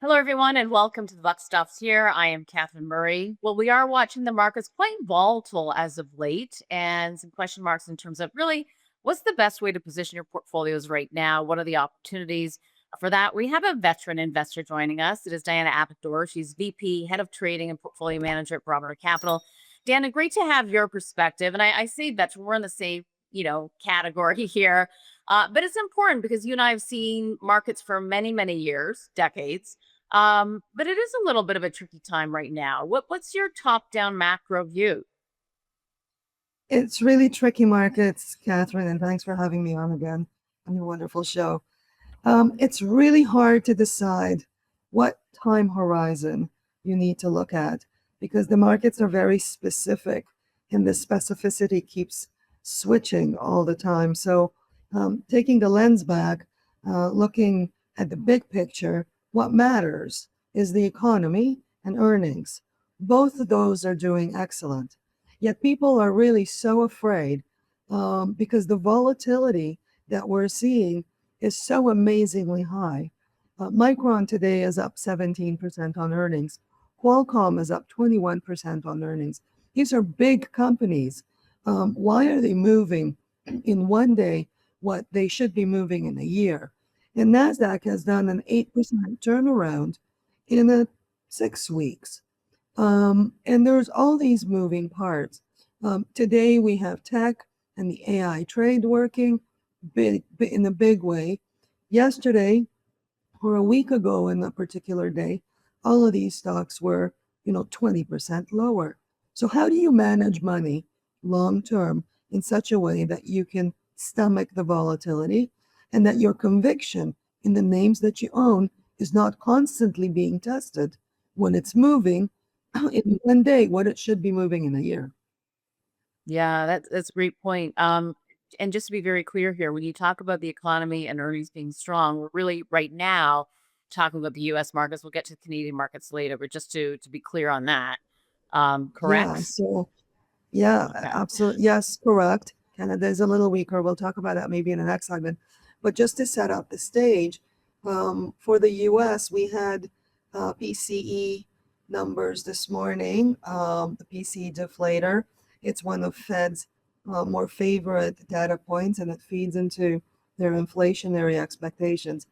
Hello, everyone, and welcome to the Buck Stops here. I am Catherine Murray. Well, we are watching the markets quite volatile as of late, and some question marks in terms of really what's the best way to position your portfolios right now? What are the opportunities? For that, we have a veteran investor joining us. It is Diana Avigdor. She's VP, Head of Trading and Portfolio Manager at Barometer Capital. Diana, great to have your perspective. And I say veteran, we're in the same, category here. But it's important because you and I have seen markets for many, many years, decades. But it is a little bit of a tricky time right now. What's your top-down macro view? It's really tricky markets, Catherine, and thanks for having me on again on your wonderful show. It's really hard to decide what time horizon you need to look at because the markets are very specific and the specificity keeps switching all the time. So, taking the lens back, looking at the big picture, what matters is the economy and earnings. Both of those are doing excellent. Yet people are really so afraid because the volatility that we're seeing is so amazingly high. Micron today is up 17% on earnings. Qualcomm is up 21% on earnings. These are big companies. Why are they moving in one day what they should be moving in a year? And NASDAQ has done an 8% turnaround in 6 weeks. And there's all these moving parts. Today we have tech and the AI trade working in a big way. Yesterday, or a week ago in a particular day, all of these stocks were, 20% lower. So how do you manage money long term in such a way that you can stomach the volatility and that your conviction in the names that you own is not constantly being tested when it's moving in one day what it should be moving in a year? Yeah, that's a great point. And just to be very clear here, when you talk about the economy and earnings being strong, we're really right now talking about the U.S. markets. We'll get to the Canadian markets later, but just to be clear on that, Yeah, correct? so yeah, Okay. absolutely. Yes, correct. Canada is a little weaker. We'll talk about that maybe in the next segment. But just to set up the stage, for the US, we had PCE numbers this morning, the PCE deflator. It's one of Fed's more favorite data points, and it feeds into their inflationary expectations.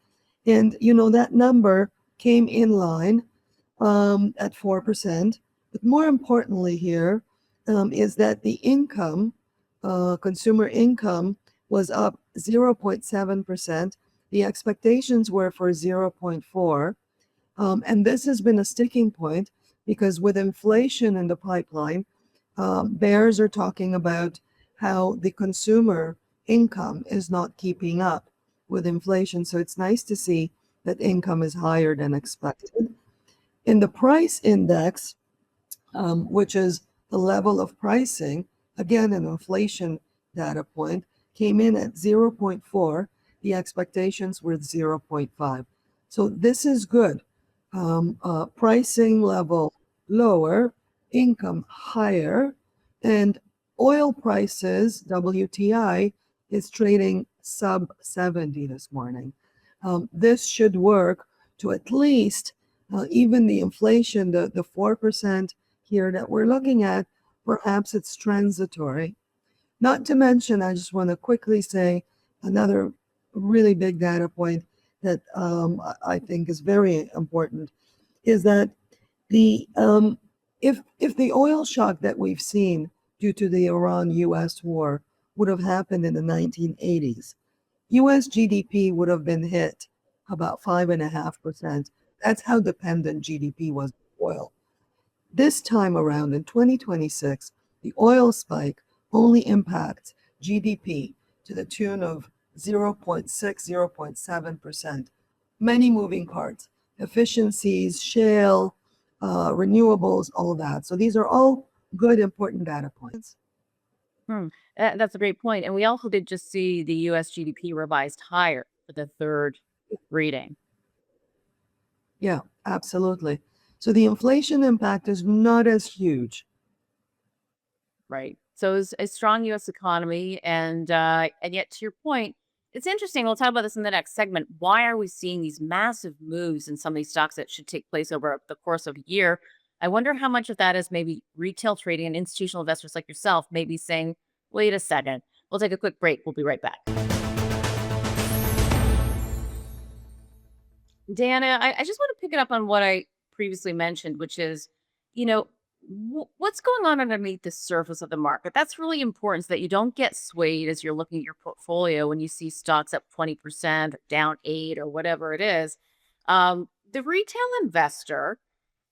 And, that number came in line at 4%. But more importantly here, is that the income, consumer income, was up 0.7%. The expectations were for 0.4. And this has been a sticking point because with inflation in the pipeline, bears are talking about how the consumer income is not keeping up with inflation. So it's nice to see that income is higher than expected. In the price index, which is the level of pricing, again, an inflation data point, came in at 0.4. The expectations were 0.5. So this is good. Pricing level lower, income higher, and oil prices, WTI, is trading sub 70 this morning. This should work to at least even the inflation, the 4% here that we're looking at, perhaps it's transitory. Not to mention, I just want to quickly say another really big data point that I think is very important is that the if the oil shock that we've seen due to the Iran-U.S. war would have happened in the 1980s, U.S. GDP would have been hit about 5.5%. That's how dependent GDP was on oil. This time around in 2026, the oil spike only impacts GDP to the tune of 0.6, 0.7%. Many moving parts, efficiencies, shale, renewables, all that. So these are all good, important data points. Hmm. That's a great point. And we also did just see the U.S. GDP revised higher for the third reading. Yeah, absolutely. So the inflation impact is not as huge. Right. So it's a strong U.S. economy, and yet to your point, It's interesting. We'll talk about this in the next segment. Why are we seeing these massive moves in some of these stocks that should take place over the course of a year? I wonder how much of that is maybe retail trading and institutional investors like yourself maybe saying, wait a second. We'll take a quick break. We'll be right back. Dana, I just want to pick it up on what I previously mentioned, which is, you know, what's going on underneath the surface of the market. That's really important so that you don't get swayed as you're looking at your portfolio when you see stocks up 20%, down 8, or whatever it is. The retail investor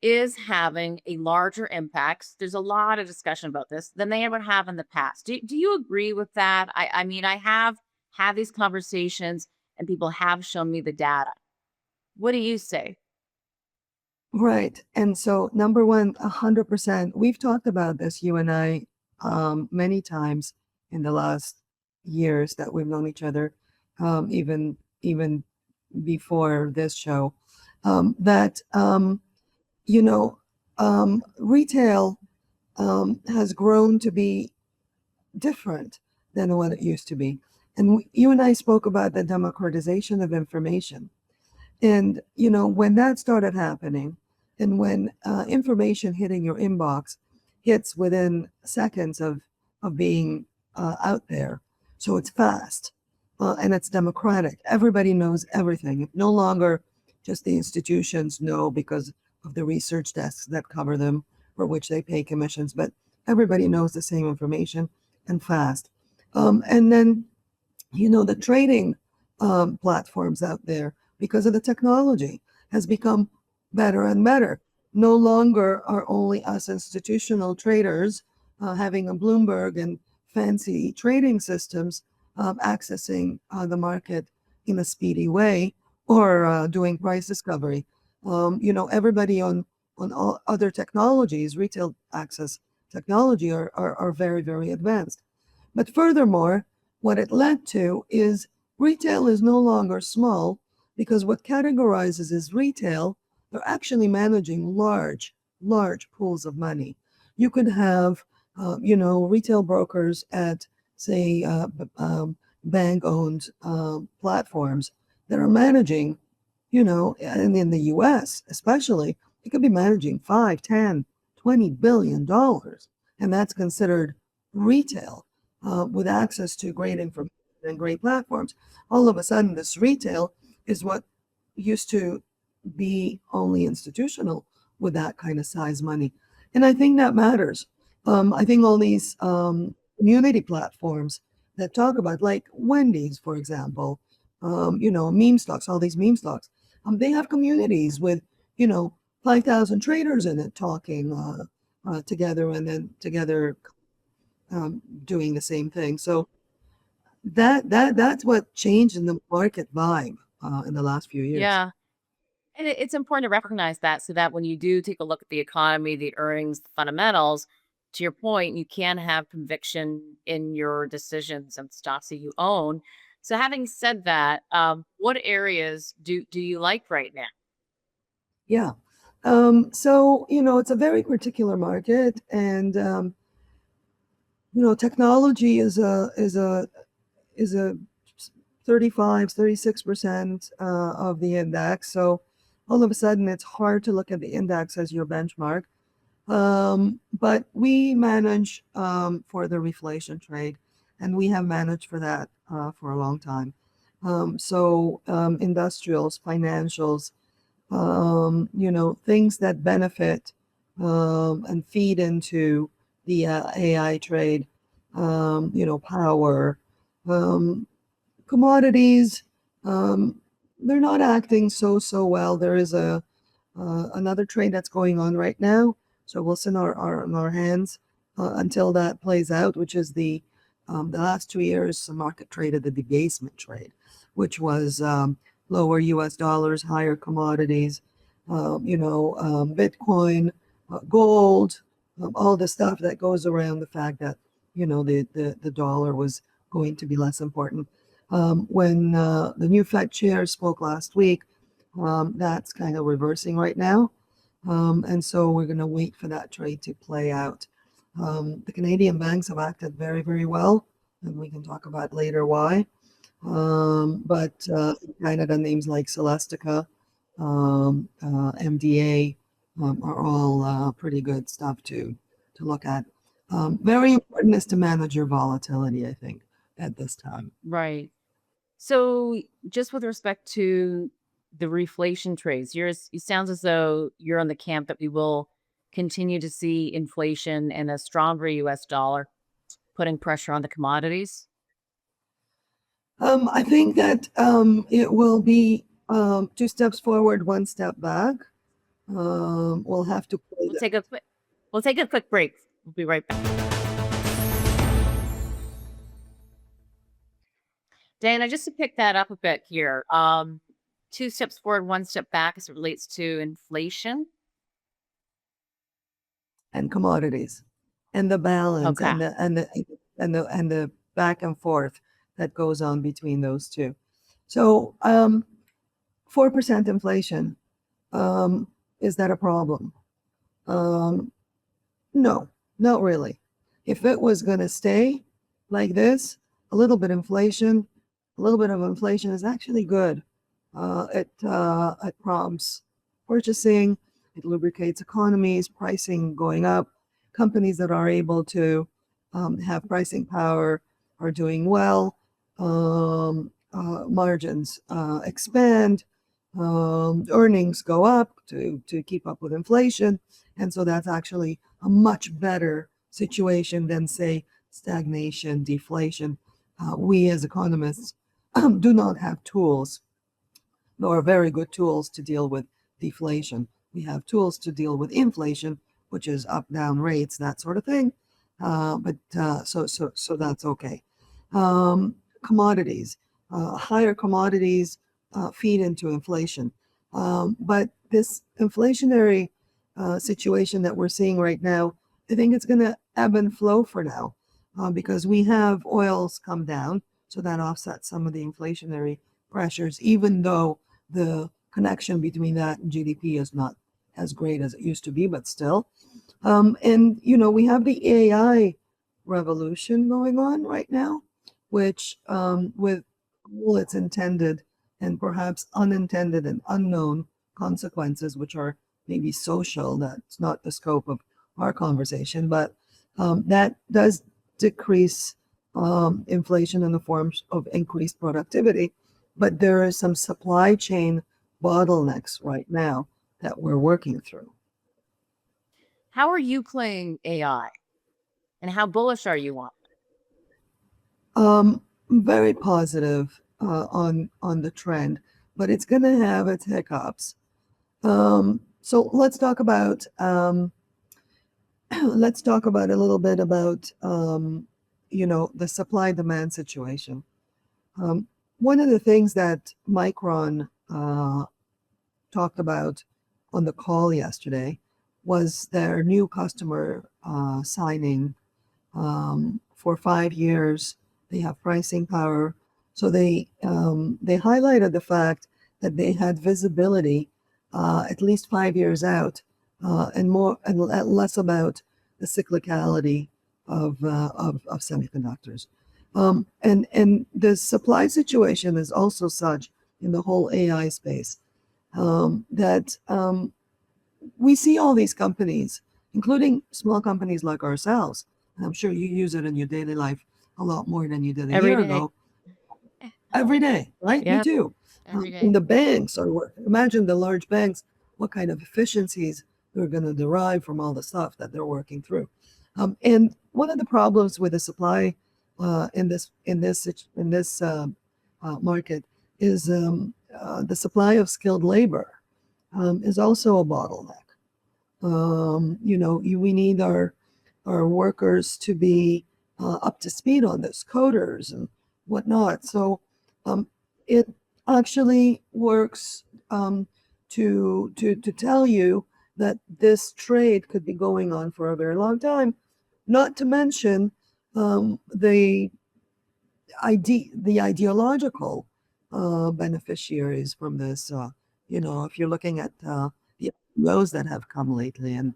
is having a larger impact. There's a lot of discussion about this than they ever have in the past. Do you agree with that? I mean, I have had these conversations and people have shown me the data. What do you say? Right. And so number one, 100%, we've talked about this, you and I, many times in the last years that we've known each other, even before this show, that you know, retail has grown to be different than what it used to be. And you and I spoke about the democratization of information. And, when that started happening, and when information hitting your inbox hits within seconds of being out there, so it's fast and it's democratic. Everybody knows everything. It's no longer just the institutions know because of the research desks that cover them, for which they pay commissions, but everybody knows the same information and fast. And then, the trading platforms out there, because of the technology, has become better and better. No longer are only us institutional traders having a Bloomberg and fancy trading systems accessing the market in a speedy way or doing price discovery. Everybody on all other technologies, retail access technology, are very, very advanced. But furthermore, what it led to is retail is no longer small, because what categorizes as retail, they're actually managing large, large pools of money. You could have, retail brokers at, say, bank-owned platforms that are managing, and in the U.S. especially, it could be managing 5, 10, $20 billion, and that's considered retail with access to great information and great platforms. All of a sudden, this retail is what used to be only institutional with that kind of size money. And I think that matters. I think all these community platforms that talk about, like Wendy's, for example, meme stocks, all these meme stocks, they have communities with, 5,000 traders in it talking together and then together doing the same thing. So that's what changed in the market vibe in the last few years. Yeah. And it's important to recognize that so that when you do take a look at the economy, the earnings, the fundamentals, to your point, you can have conviction in your decisions and stocks that you own. So, having said that, what areas do you like right now? Yeah. So, it's a very particular market, and technology is a 36% of the index. So all of a sudden, it's hard to look at the index as your benchmark. But we manage for the reflation trade, and we have managed for that for a long time. So industrials, financials, things that benefit and feed into the AI trade, power, um, commodities, um, they're not acting so well. There is another trade that's going on right now, so we'll sit on our hands until that plays out, which is the last 2 years the market traded the debasement trade, which was lower U.S. dollars, higher commodities, Bitcoin, gold, all the stuff that goes around the fact that the dollar was going to be less important. When the new Fed chair spoke last week, that's kind of reversing right now. And so we're going to wait for that trade to play out. The Canadian banks have acted very, very well, and we can talk about later why. But in Canada, names like Celestica, MDA, are all pretty good stuff to look at. Very important is to manage your volatility, I think, at this time. Right. So, just with respect to the reflation trades, it sounds as though you're on the camp that we will continue to see inflation and a stronger US dollar putting pressure on the commodities. I think that it will be two steps forward, one step back. We'll have to play We'll that. take a quick we'll take a quick break. We'll be right back. Dana, just to pick that up a bit here, two steps forward, one step back as it relates to inflation. And commodities and the balance Okay. and the back and forth that goes on between those two. So 4% inflation, is that a problem? No, not really. If it was going to stay like this, a little bit of inflation is actually good. It prompts purchasing, it lubricates economies, pricing going up. Companies that are able to have pricing power are doing well. Margins expand, earnings go up to keep up with inflation. And so that's actually a much better situation than, say, stagnation, deflation. We as economists do not have tools, nor very good tools to deal with deflation. We have tools to deal with inflation, which is up, down rates, that sort of thing. So that's okay. Commodities, higher commodities feed into inflation. But this inflationary situation that we're seeing right now, I think it's going to ebb and flow for now, because we have oils come down, so that offsets some of the inflationary pressures, even though the connection between that and GDP is not as great as it used to be, but still. And we have the AI revolution going on right now, which, with all its intended and perhaps unintended and unknown consequences, which are maybe social, that's not the scope of our conversation, but that does decrease inflation in the forms of increased productivity. But there are some supply chain bottlenecks right now that we're working through. How are you playing AI and how bullish are you on Very positive on the trend, but it's going to have its hiccups. So let's talk about let's talk about a little bit about the supply demand situation. One of the things that Micron talked about on the call yesterday was their new customer signing for 5 years. They have pricing power, so they highlighted the fact that they had visibility at least 5 years out, and less about the cyclicality of semiconductors. And the supply situation is also such in the whole AI space, that we see all these companies, including small companies like ourselves, and I'm sure you use it in your daily life a lot more than you did a every year day? ago. Every day, right? Me Yep, too. every In day. the banks, imagine the large banks, what kind of efficiencies they're going to derive from all the stuff that they're working through. And one of the problems with the supply in this market is the supply of skilled labor is also a bottleneck. We need our workers to be up to speed on this, coders and whatnot. So it actually works to tell you that this trade could be going on for a very long time. Not to mention the ideological beneficiaries from this. If you're looking at the those that have come lately and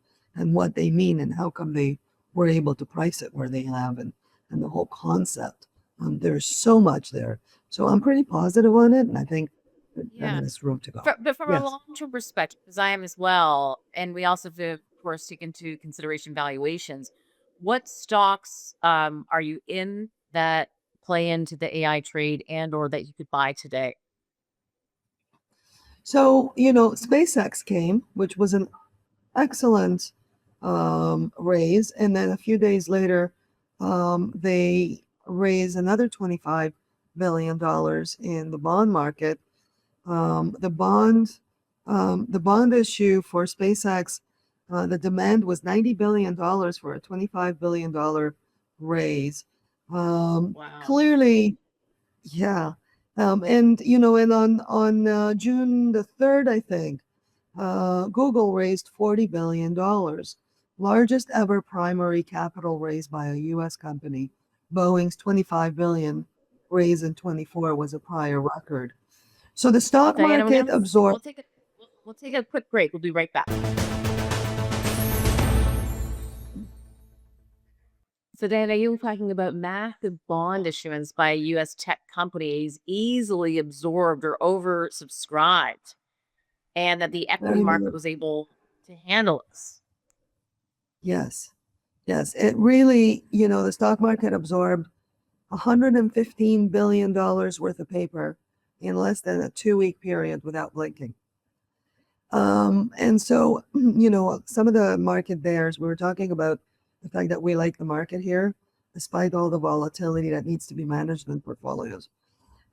what they mean and how come they were able to price it where they have, and the whole concept. There's so much there. So I'm pretty positive on it, and I think that Yeah. there's room to go. But from a Yes. long-term perspective, because I am as well, and we also have to, of course, take into consideration valuations. What stocks are you in that play into the AI trade and or that you could buy today? So, SpaceX came, which was an excellent raise. And then a few days later, they raised another $25 billion in the bond market. Um, the bond, the bond issue for SpaceX, the demand was $90 billion for a $25 billion raise. Wow. Clearly, yeah. And on June the 3rd, I think, Google raised $40 billion, largest ever primary capital raised by a U.S. company. Boeing's $25 billion raise in 24 was a prior record. So the stock Diana market Williams, absorbed. we'll take a quick break. We'll be right back. So, Diana, you were talking about massive bond issuance by U.S. tech companies, easily absorbed or oversubscribed, and that the equity Very market much. was able to handle this. Yes, yes. It really, the stock market absorbed $115 billion worth of paper in less than a 2-week period without blinking. And so, some of the market bears, we were talking about the fact that we like the market here, despite all the volatility that needs to be managed in portfolios.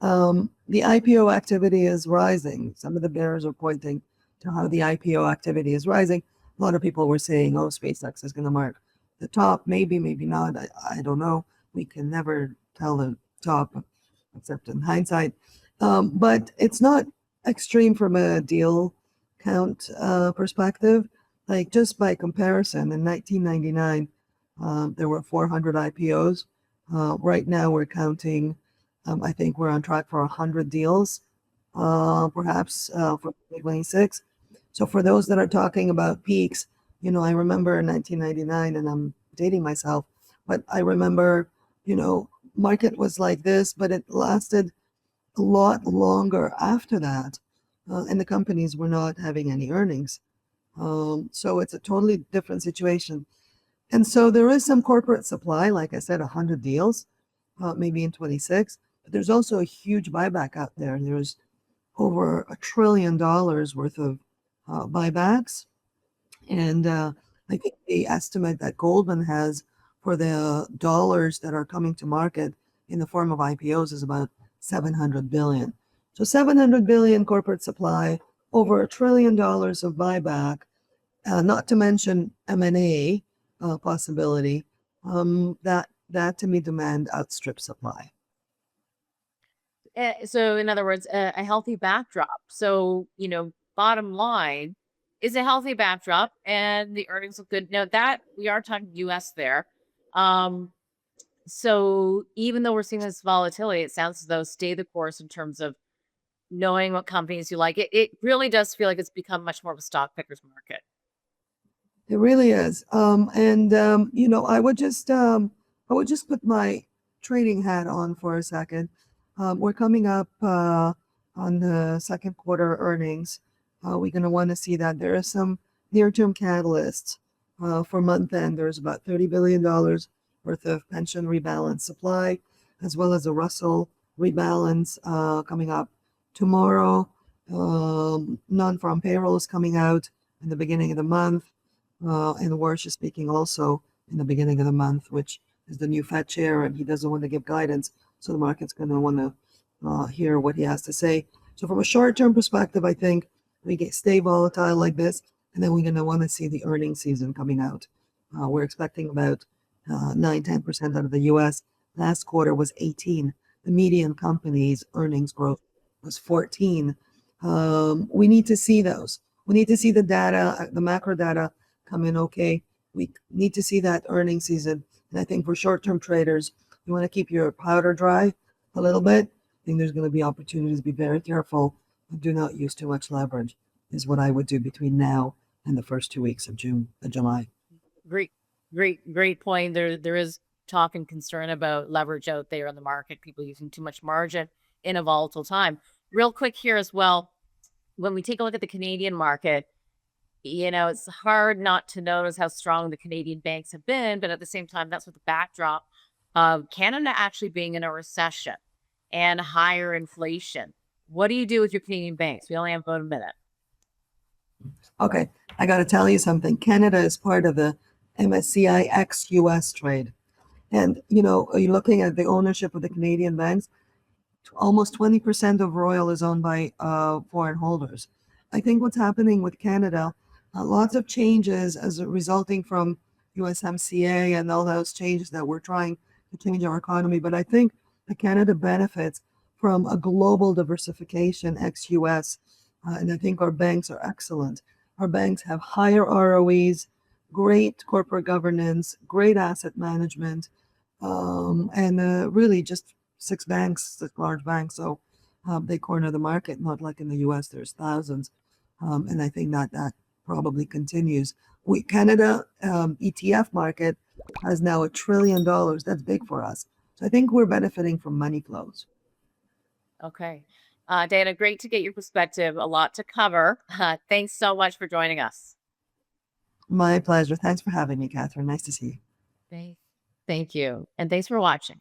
The IPO activity is rising. Some of the bears are pointing to how the IPO activity is rising. A lot of people were saying, oh, SpaceX is going to mark the top. Maybe, maybe not. I don't know. We can never tell the top except in hindsight. But it's not extreme from a deal count perspective. Like just by comparison, in 1999, there were 400 IPOs. Right now, we're counting. I think we're on track for 100 deals, perhaps for 2026. So for those that are talking about peaks, I remember in 1999, and I'm dating myself, but I remember, market was like this, but it lasted a lot longer after that, and the companies were not having any earnings. So it's a totally different situation. And so there is some corporate supply, like I said, 100 deals, maybe in 26. But there's also a huge buyback out there. There's over $1 trillion worth of buybacks. And I think the estimate that Goldman has for the dollars that are coming to market in the form of IPOs is about 700 billion. So 700 billion corporate supply, over $1 trillion of buyback, not to mention M&A possibility. That to me demand outstrip supply. So, in other words, a healthy backdrop. So, bottom line is a healthy backdrop, and the earnings look good. Now that we are talking U.S. there, um, so even though we're seeing this volatility, it sounds as though stay the course in terms of knowing what companies you like. It really does feel like it's become much more of a stock pickers market. It really is. I would just put my trading hat on for a second. We're coming up on the second quarter earnings. We're going to want to see that there are some near-term catalysts for month end. There's about $30 billion worth of pension rebalance supply, as well as a Russell rebalance coming up tomorrow. Non-farm payroll is coming out in the beginning of the month. And Warsh is speaking also in the beginning of the month, which is the new Fed chair, and he doesn't want to give guidance, so the market's going to want to hear what he has to say. So from a short-term perspective, I think we stay volatile like this, and then we're going to want to see the earnings season coming out. We're expecting about 9-10% out of the U.S. Last quarter was 18. The median company's earnings growth was 14. We need to see those. We need to see the data, the macro data come in okay. We need to see that earnings season. And I think for short-term traders, you want to keep your powder dry a little bit. I think there's going to be opportunities to be very careful. Do not use too much leverage is what I would do between now and the first 2 weeks of July. Great, great point. There is talk and concern about leverage out there in the market, people using too much margin. in a volatile time. Real quick here as well, when we take a look at the Canadian market, it's hard not to notice how strong the Canadian banks have been, but at the same time, that's with the backdrop of Canada actually being in a recession and higher inflation. What do you do with your Canadian banks? We only have about a minute. Okay, I got to tell you something. Canada is part of the MSCI ex-US trade. And, you're looking at the ownership of the Canadian banks, almost 20% of Royal is owned by foreign holders. I think what's happening with Canada, lots of changes as resulting from USMCA and all those changes that we're trying to change our economy. But I think that Canada benefits from a global diversification ex-US. And I think our banks are excellent. Our banks have higher ROEs, great corporate governance, great asset management, and really just six large banks. So they corner the market, not like in the US, there's thousands. And I think that probably continues. Canada ETF market has now $1 trillion. That's big for us. So I think we're benefiting from money flows. Okay. Dana, great to get your perspective. A lot to cover. Thanks so much for joining us. My pleasure. Thanks for having me, Catherine. Nice to see you. Thank you. And thanks for watching.